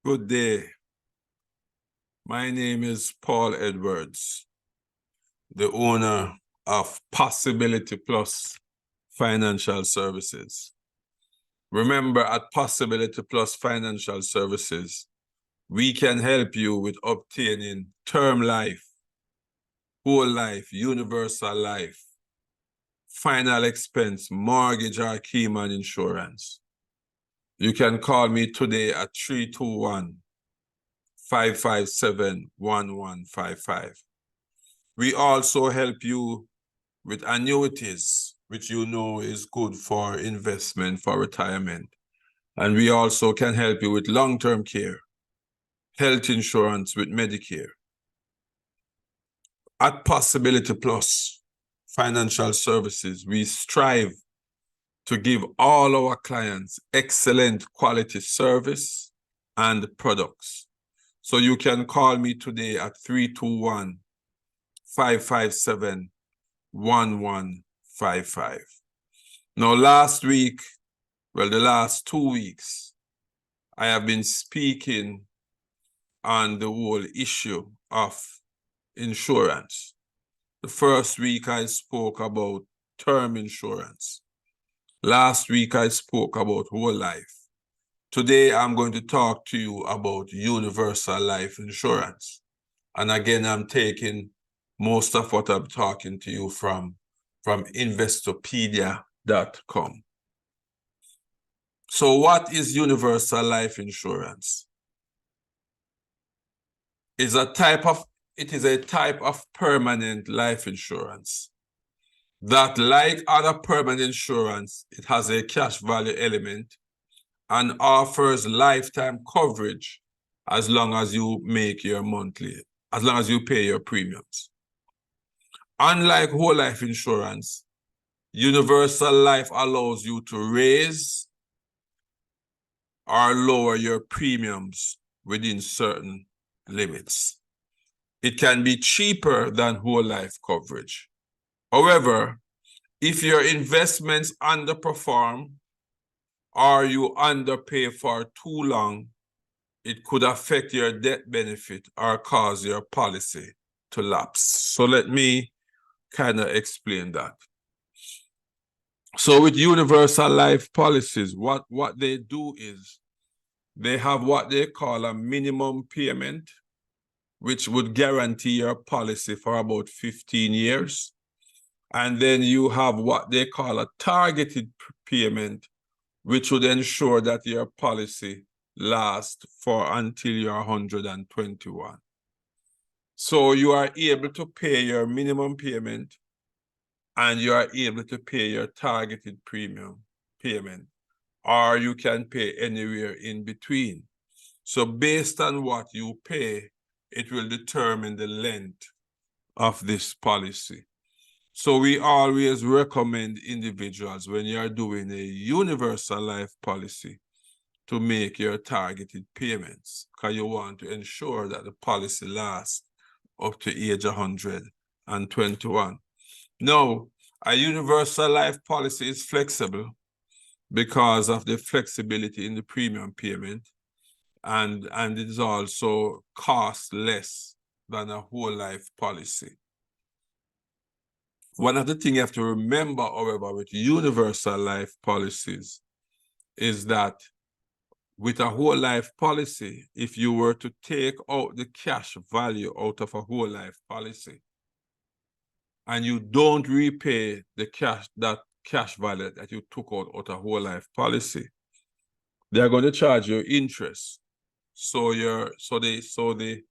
Good day. My name is Paul Edwards, the owner of Possibility Plus Financial Services. Remember, at Possibility Plus Financial Services, we can help you with obtaining term life, whole life, universal life, final expense, mortgage or keyman insurance. You can call me today at 321-557-1155. We also help you with annuities, which you know is good for investment, for retirement. And we also can help you with long-term care, health insurance with Medicare. At Possibility Plus Financial Services, we strive to give all our clients excellent quality service and products. So you can call me today at 321-557-1155. Now, the last 2 weeks, I have been speaking on the whole issue of insurance. The first week I spoke about term insurance. Last week I spoke about whole life. Today I'm going to talk to you about universal life insurance. And again, I'm taking most of what I'm talking to you from Investopedia.com. So what is universal life insurance? It is a type of permanent life insurance that, like other permanent insurance, it has a cash value element and offers lifetime coverage as long as you pay your premiums. Unlike whole life insurance, universal life allows you to raise or lower your premiums within certain limits. It can be cheaper than whole life coverage. However, if your investments underperform or you underpay for too long, it could affect your death benefit or cause your policy to lapse. So let me kind of explain that. So with universal life policies, what they do is they have what they call a minimum payment, which would guarantee your policy for about 15 years. And then you have what they call a targeted payment, which would ensure that your policy lasts until you're 121. So you are able to pay your minimum payment and you are able to pay your targeted premium payment, or you can pay anywhere in between. So based on what you pay, it will determine the length of this policy. So we always recommend individuals, when you're doing a universal life policy, to make your targeted payments, because you want to ensure that the policy lasts up to age 121. Now, a universal life policy is flexible because of the flexibility in the premium payment, and it is also cost less than a whole life policy. One of the things you have to remember, however, with universal life policies is that with a whole life policy, if you were to take out the cash value out of a whole life policy and you don't repay the cash value that you took out of a whole life policy, they're going to charge you interest. So the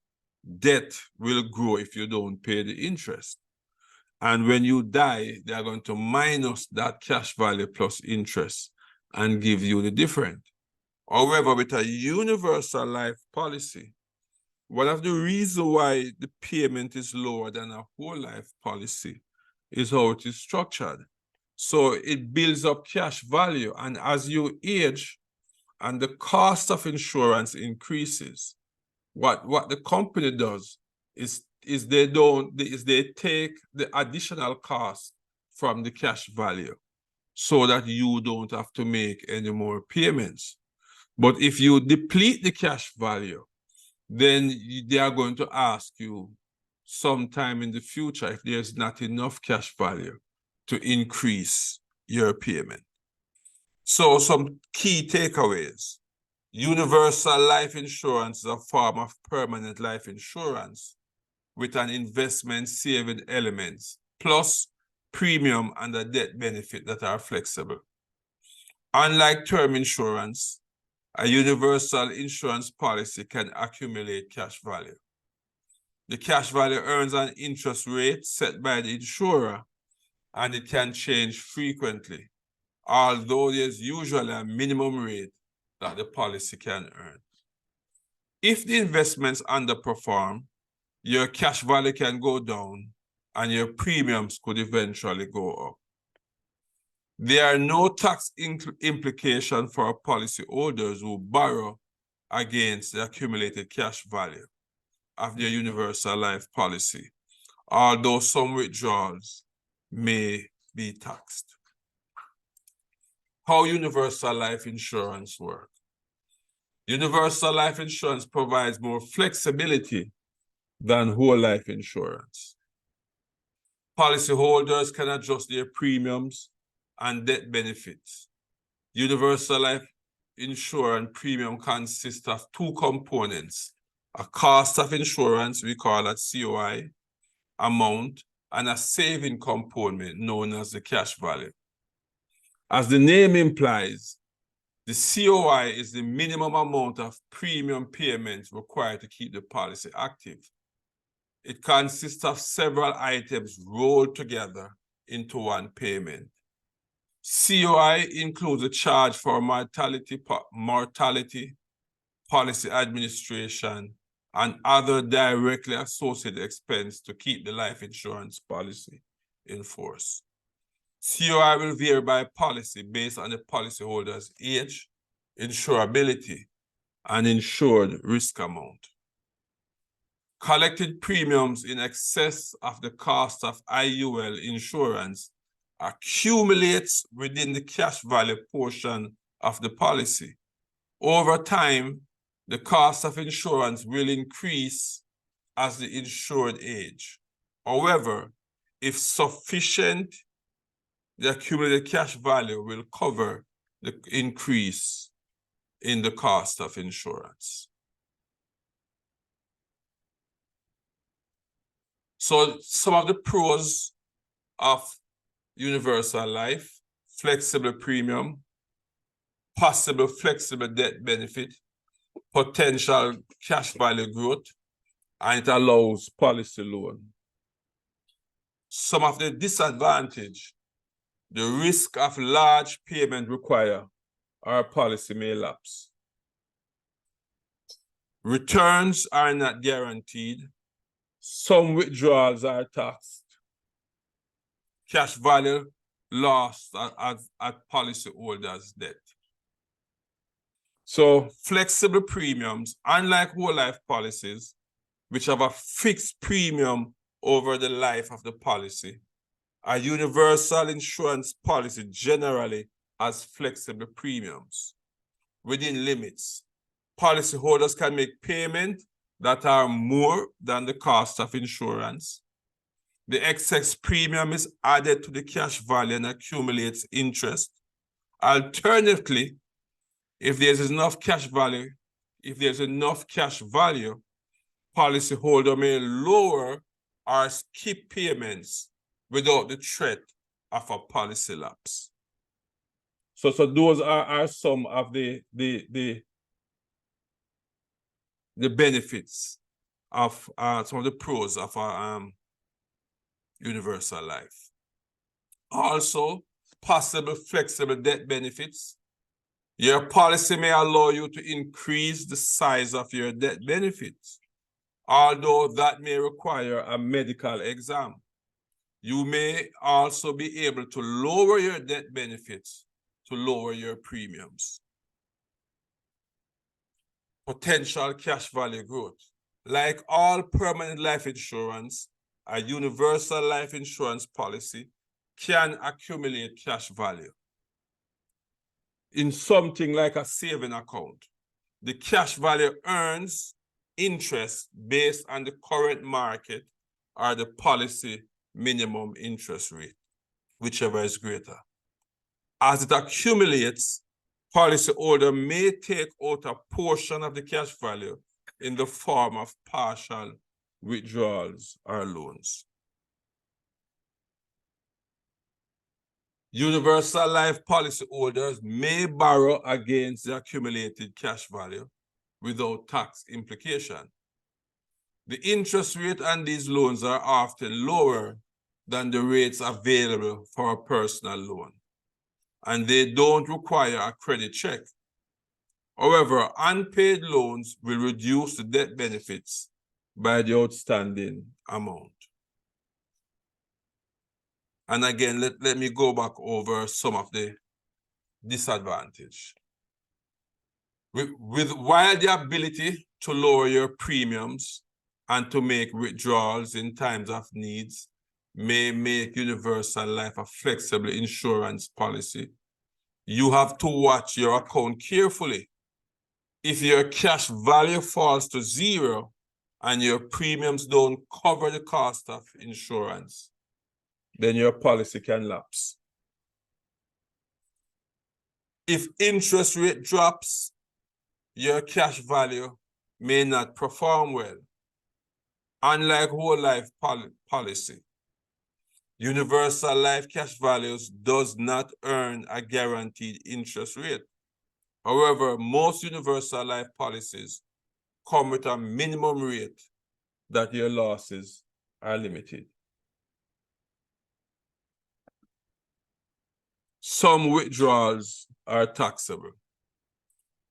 debt will grow if you don't pay the interest. And when you die, they're going to minus that cash value plus interest and give you the difference. However, with a universal life policy, one of the reasons why the payment is lower than a whole life policy is how it is structured. So it builds up cash value, and as you age and the cost of insurance increases, what the company does is they take the additional cost from the cash value so that you don't have to make any more payments. But if you deplete the cash value, then they are going to ask you sometime in the future if there's not enough cash value to increase your payment. So some key takeaways. Universal life insurance is a form of permanent life insurance with an investment saving element, plus premium and a death benefit that are flexible. Unlike term insurance, a universal insurance policy can accumulate cash value. The cash value earns an interest rate set by the insurer, and it can change frequently, although there's usually a minimum rate that the policy can earn. If the investments underperform, your cash value can go down and your premiums could eventually go up. There are no tax implications for policyholders who borrow against the accumulated cash value of their universal life policy, although some withdrawals may be taxed. How universal life insurance works. Universal life insurance provides more flexibility than whole life insurance. Policyholders can adjust their premiums and death benefits. Universal life insurance premium consists of two components: a cost of insurance, we call that COI, amount, and a saving component known as the cash value. As the name implies, the COI is the minimum amount of premium payments required to keep the policy active. It consists of several items rolled together into one payment. COI includes a charge for mortality, policy administration, and other directly associated expense to keep the life insurance policy in force. COI will vary by policy based on the policyholder's age, insurability, and insured risk amount. Collected premiums in excess of the cost of IUL insurance accumulates within the cash value portion of the policy. Over time, the cost of insurance will increase as the insured age. However, if sufficient, the accumulated cash value will cover the increase in the cost of insurance. So some of the pros of universal life: flexible premium, possible flexible death benefit, potential cash value growth, and it allows policy loan. Some of the disadvantage: the risk of large payment required or policy may lapse. Returns are not guaranteed. Some withdrawals are taxed. Cash value lost at policyholders' death. So flexible premiums, unlike whole life policies, which have a fixed premium over the life of the policy, a universal insurance policy generally has flexible premiums. Within limits, policyholders can make payments that are more than the cost of insurance. The excess premium is added to the cash value and accumulates interest. Alternatively, if there's enough cash value, policyholder may lower or skip payments without the threat of a policy lapse. So those are some of the benefits of some of the pros of universal life. Also, possible flexible death benefits. Your policy may allow you to increase the size of your death benefits, although that may require a medical exam. You may also be able to lower your death benefits to lower your premiums. Potential cash value growth. Like all permanent life insurance, a universal life insurance policy can accumulate cash value in something like a saving account. the cash value earns interest based on the current market or the policy minimum interest rate, whichever is greater. As it accumulates, policyholder may take out a portion of the cash value in the form of partial withdrawals or loans. Universal life policyholders may borrow against the accumulated cash value without tax implication. The interest rate on these loans are often lower than the rates available for a personal loan, and they don't require a credit check. However, unpaid loans will reduce the debt benefits by the outstanding amount. And again, let me go back over some of the disadvantages. While the ability to lower your premiums and to make withdrawals in times of needs may make universal life a flexible insurance policy, you have to watch your account carefully. If your cash value falls to zero and your premiums don't cover the cost of insurance, then your policy can lapse. If interest rate drops, your cash value may not perform well. Unlike whole life policy, universal life cash values does not earn a guaranteed interest rate. However, most universal life policies come with a minimum rate that your losses are limited. Some withdrawals are taxable.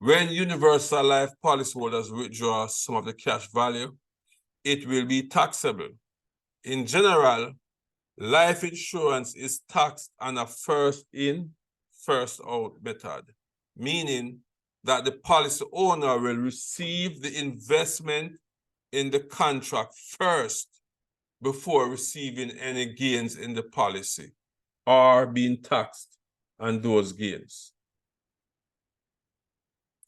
When universal life policyholders withdraw some of the cash value, it will be taxable. In general, life insurance is taxed on a first in, first out method, meaning that the policy owner will receive the investment in the contract first before receiving any gains in the policy or being taxed on those gains.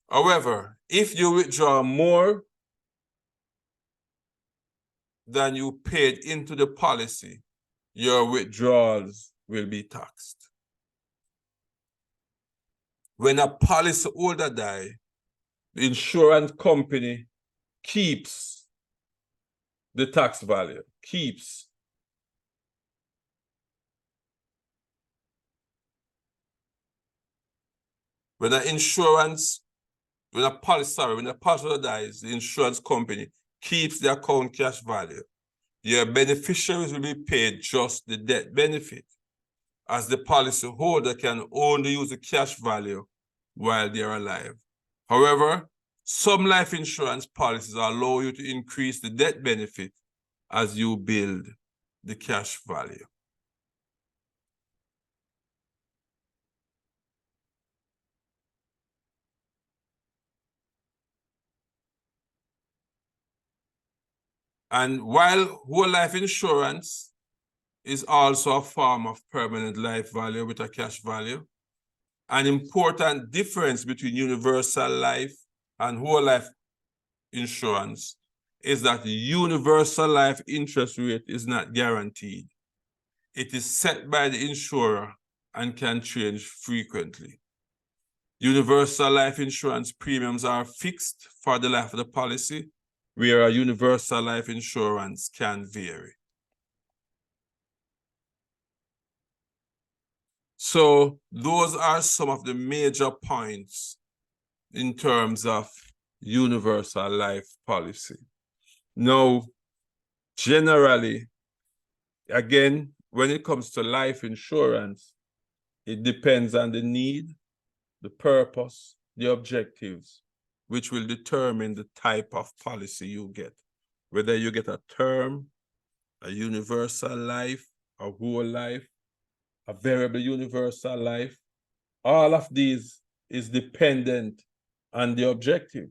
However, if you withdraw more than you paid into the policy, your withdrawals will be taxed. When a policyholder dies, the insurance company keeps the tax value, keeps. When a policyholder dies, the insurance company keeps the account cash value. Your beneficiaries will be paid just the death benefit, as the policyholder can only use the cash value while they're alive. However, some life insurance policies allow you to increase the death benefit as you build the cash value. And while whole life insurance is also a form of permanent life value with a cash value, an important difference between universal life and whole life insurance is that the universal life interest rate is not guaranteed. It is set by the insurer and can change frequently. Universal life insurance premiums are fixed for the life of the policy, where a universal life insurance can vary. So those are some of the major points in terms of universal life policy. Now, generally, again, when it comes to life insurance, it depends on the need, the purpose, the objectives, which will determine the type of policy you get. Whether you get a term, a universal life, a whole life, a variable universal life, all of these is dependent on the objective.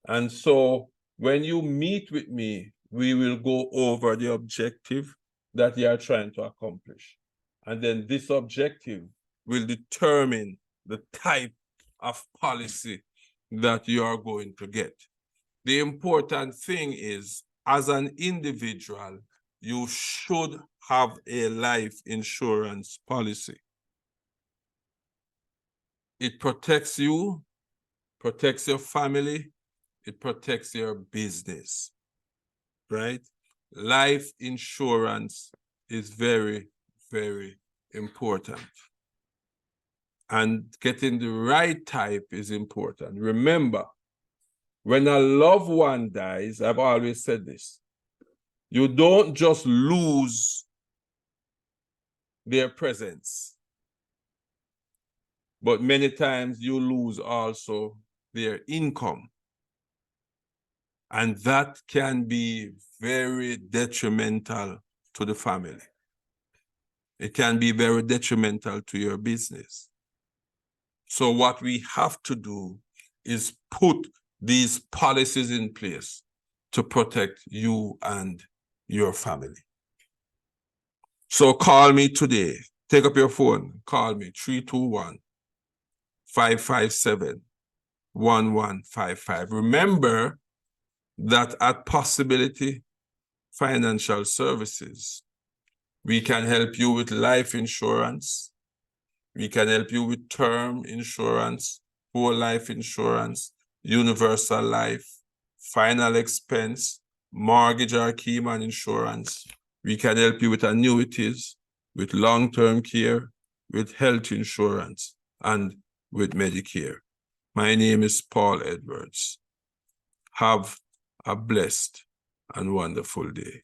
And so when you meet with me, we will go over the objective that you are trying to accomplish. And then this objective will determine the type of policy that you are going to get. The important thing is, as an individual, you should have a life insurance policy. It protects you, protects your family, it protects your business, right? Life insurance is very, very important. And getting the right type is important. Remember, when a loved one dies, I've always said this, you don't just lose their presence, but many times you lose also their income. And that can be very detrimental to the family. It can be very detrimental to your business. So what we have to do is put these policies in place to protect you and your family. So call me today. Take up your phone. Call me 321-557-1155. Remember that at Possibility Financial Services, we can help you with life insurance. We can help you with term insurance, whole life insurance, universal life, final expense, mortgage or keyman insurance. We can help you with annuities, with long-term care, with health insurance, and with Medicare. My name is Paul Edwards. Have a blessed and wonderful day.